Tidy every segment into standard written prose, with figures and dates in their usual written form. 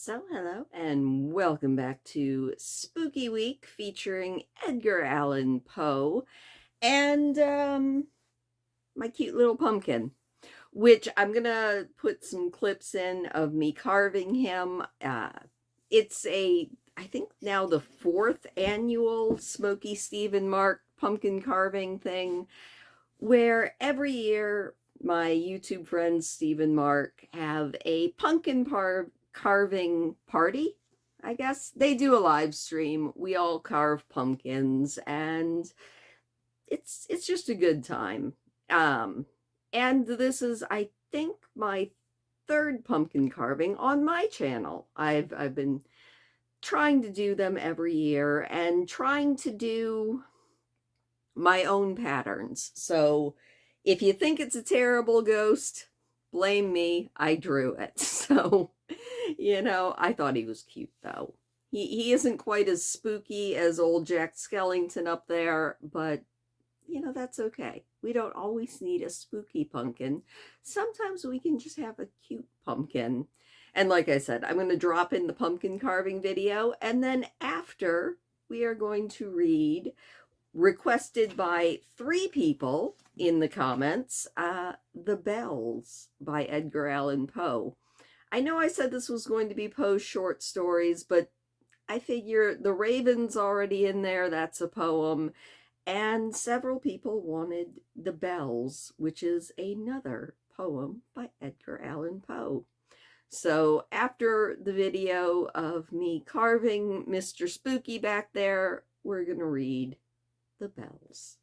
So, hello and welcome back to Spooky Week featuring Edgar Allan Poe and my cute little pumpkin, which I'm gonna put some clips in of me carving him. I think now the fourth annual Smoky Stephen Mark pumpkin carving thing, where every year my YouTube friends Stephen Mark have a carving party. I guess they do a live stream. We all carve pumpkins, and it's just a good time. Um, and this is, I think, my third pumpkin carving on my channel. I've been trying to do them every year and trying to do my own patterns. So if you think it's a terrible ghost, blame me. I drew it. So, I thought he was cute though. He isn't quite as spooky as old Jack Skellington up there, but that's okay. We don't always need a spooky pumpkin. Sometimes we can just have a cute pumpkin. And like I said, I'm going to drop in the pumpkin carving video, and then after, we are going to read, requested by 3 people in the comments, The Bells by Edgar Allan Poe. I know I said this was going to be Poe's short stories, but I figure The Raven's already in there. That's a poem. And several people wanted The Bells, which is another poem by Edgar Allan Poe. So after the video of me carving Mr. Spooky back there, we're going to read The Bells.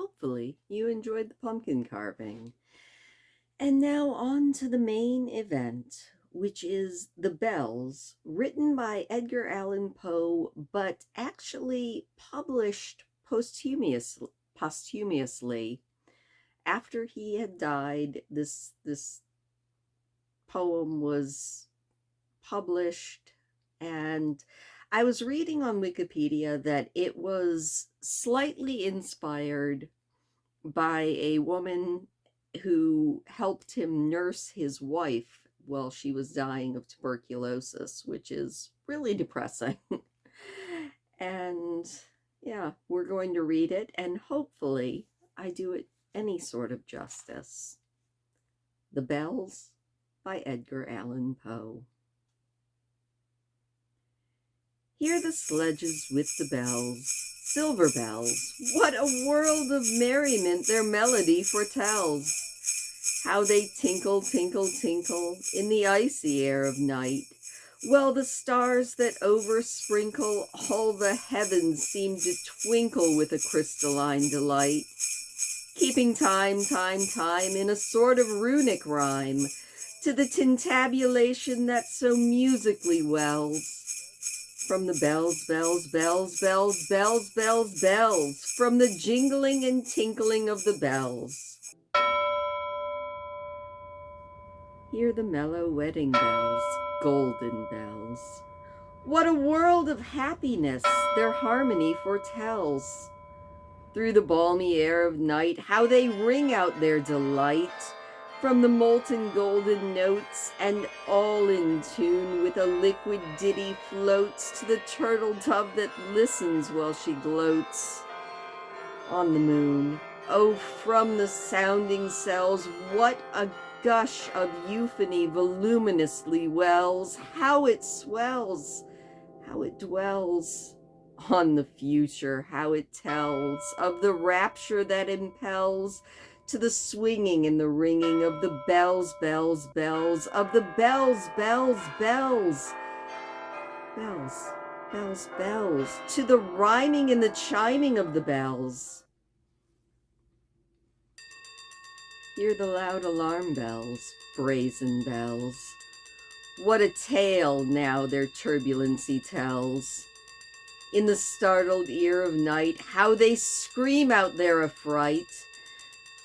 hopefully you enjoyed the pumpkin carving. And now on to the main event, which is The Bells, written by Edgar Allan Poe, but actually published posthumously. After he had died, this poem was published, and I was reading on Wikipedia that it was slightly inspired by a woman who helped him nurse his wife while she was dying of tuberculosis, which is really depressing. And yeah, we're going to read it, and hopefully I do it any sort of justice. The Bells by Edgar Allan Poe. Hear the sledges with the bells, silver bells. What a world of merriment their melody foretells! How they tinkle, tinkle, tinkle in the icy air of night. Well, the stars that oversprinkle all the heavens seem to twinkle with a crystalline delight, keeping time, time, time in a sort of runic rhyme to the tintabulation that so musically wells from the bells, bells, bells, bells, bells, bells, bells, from the jingling and tinkling of the bells. Hear the mellow wedding bells, golden bells. What a world of happiness their harmony foretells! Through the balmy air of night, how they ring out their delight from the molten golden notes, and all in tune with a liquid ditty floats to the turtle dove that listens while she gloats on the moon. Oh, from the sounding cells, what a gush of euphony voluminously wells, how it swells, how it dwells on the future, how it tells of the rapture that impels to the swinging and the ringing of the bells, bells, bells, of the bells, bells, bells, bells, bells, bells, to the rhyming and the chiming of the bells. Hear the loud alarm bells, brazen bells. What a tale now their turbulency tells. In the startled ear of night, how they scream out their affright.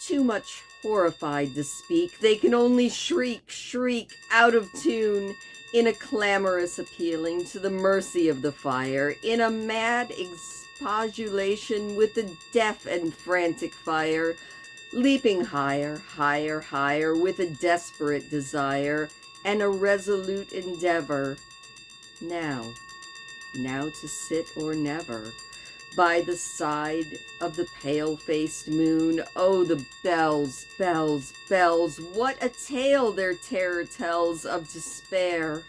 Too much horrified to speak, they can only shriek, shriek, out of tune, in a clamorous appealing to the mercy of the fire, in a mad expostulation with the deaf and frantic fire, leaping higher, higher, higher, with a desperate desire and a resolute endeavor. Now to sit or never, by the side of the pale-faced moon. Oh, the bells, bells, bells, what a tale their terror tells of despair.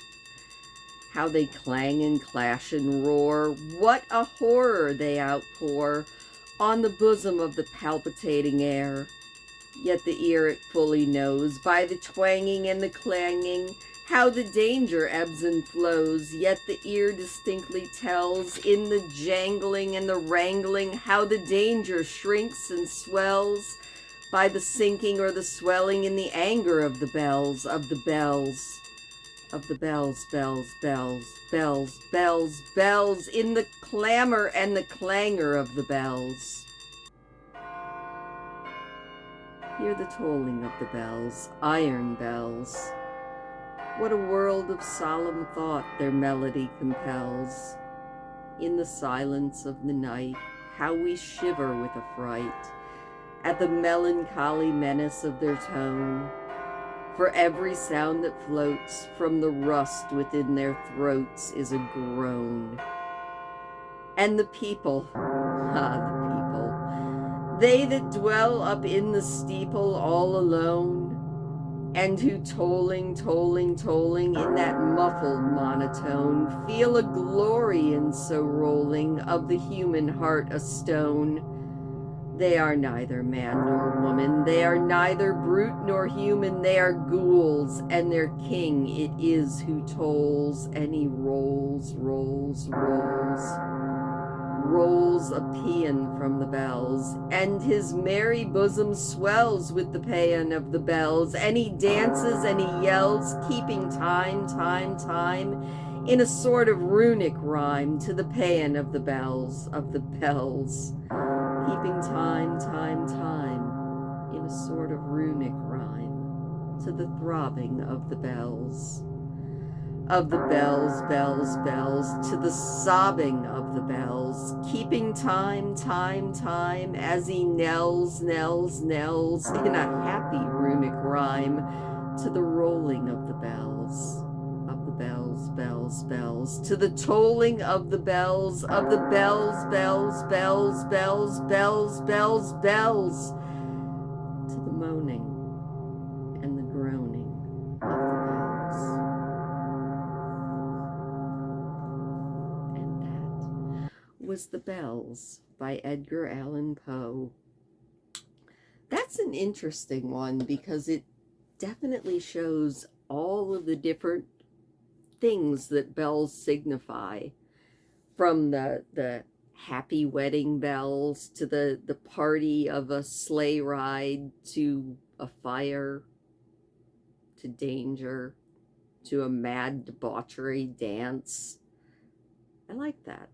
How they clang and clash and roar, what a horror they outpour on the bosom of the palpitating air. Yet the ear it fully knows, by the twanging and the clanging, how the danger ebbs and flows, yet the ear distinctly tells, in the jangling and the wrangling, how the danger shrinks and swells, by the sinking or the swelling in the anger of the bells, of the bells, of the bells, bells, bells, bells, bells, bells, in the clamor and the clangor of the bells. Hear the tolling of the bells, iron bells. What a world of solemn thought their melody compels. In the silence of the night, how we shiver with affright at the melancholy menace of their tone. For every sound that floats from the rust within their throats is a groan. And the people, the people, they that dwell up in the steeple all alone, and who tolling, tolling, tolling in that muffled monotone, feel a glory in so rolling of the human heart a stone. They are neither man nor woman, they are neither brute nor human, they are ghouls, and their king it is who tolls, and he rolls, rolls, rolls, rolls a paean from the bells, and his merry bosom swells with the paean of the bells, and he dances and he yells, keeping time, time, time, in a sort of runic rhyme to the paean of the bells, keeping time, time, time, in a sort of runic rhyme to the throbbing of the bells. Of the bells, bells, bells, to the sobbing of the bells, keeping time, time, time, as he knells, knells, knells, in a happy runic rhyme, to the rolling of the bells, bells, bells, to the tolling of the bells, bells, bells, bells, bells, bells, bells, to the moaning and the groaning of the bells. Was The Bells by Edgar Allan Poe. That's an interesting one because it definitely shows all of the different things that bells signify, from the happy wedding bells to the party of a sleigh ride to a fire to danger to a mad debauchery dance. I like that.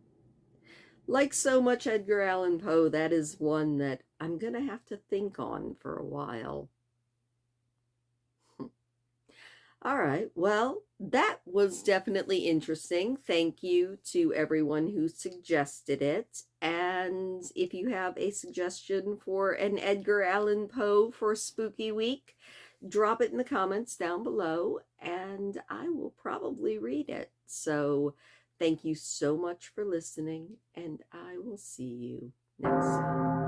Like so much Edgar Allan Poe, that is one that I'm going to have to think on for a while. All right, well, that was definitely interesting. Thank you to everyone who suggested it. And if you have a suggestion for an Edgar Allan Poe for Spooky Week, drop it in the comments down below, and I will probably read it. So thank you so much for listening, and I will see you next time.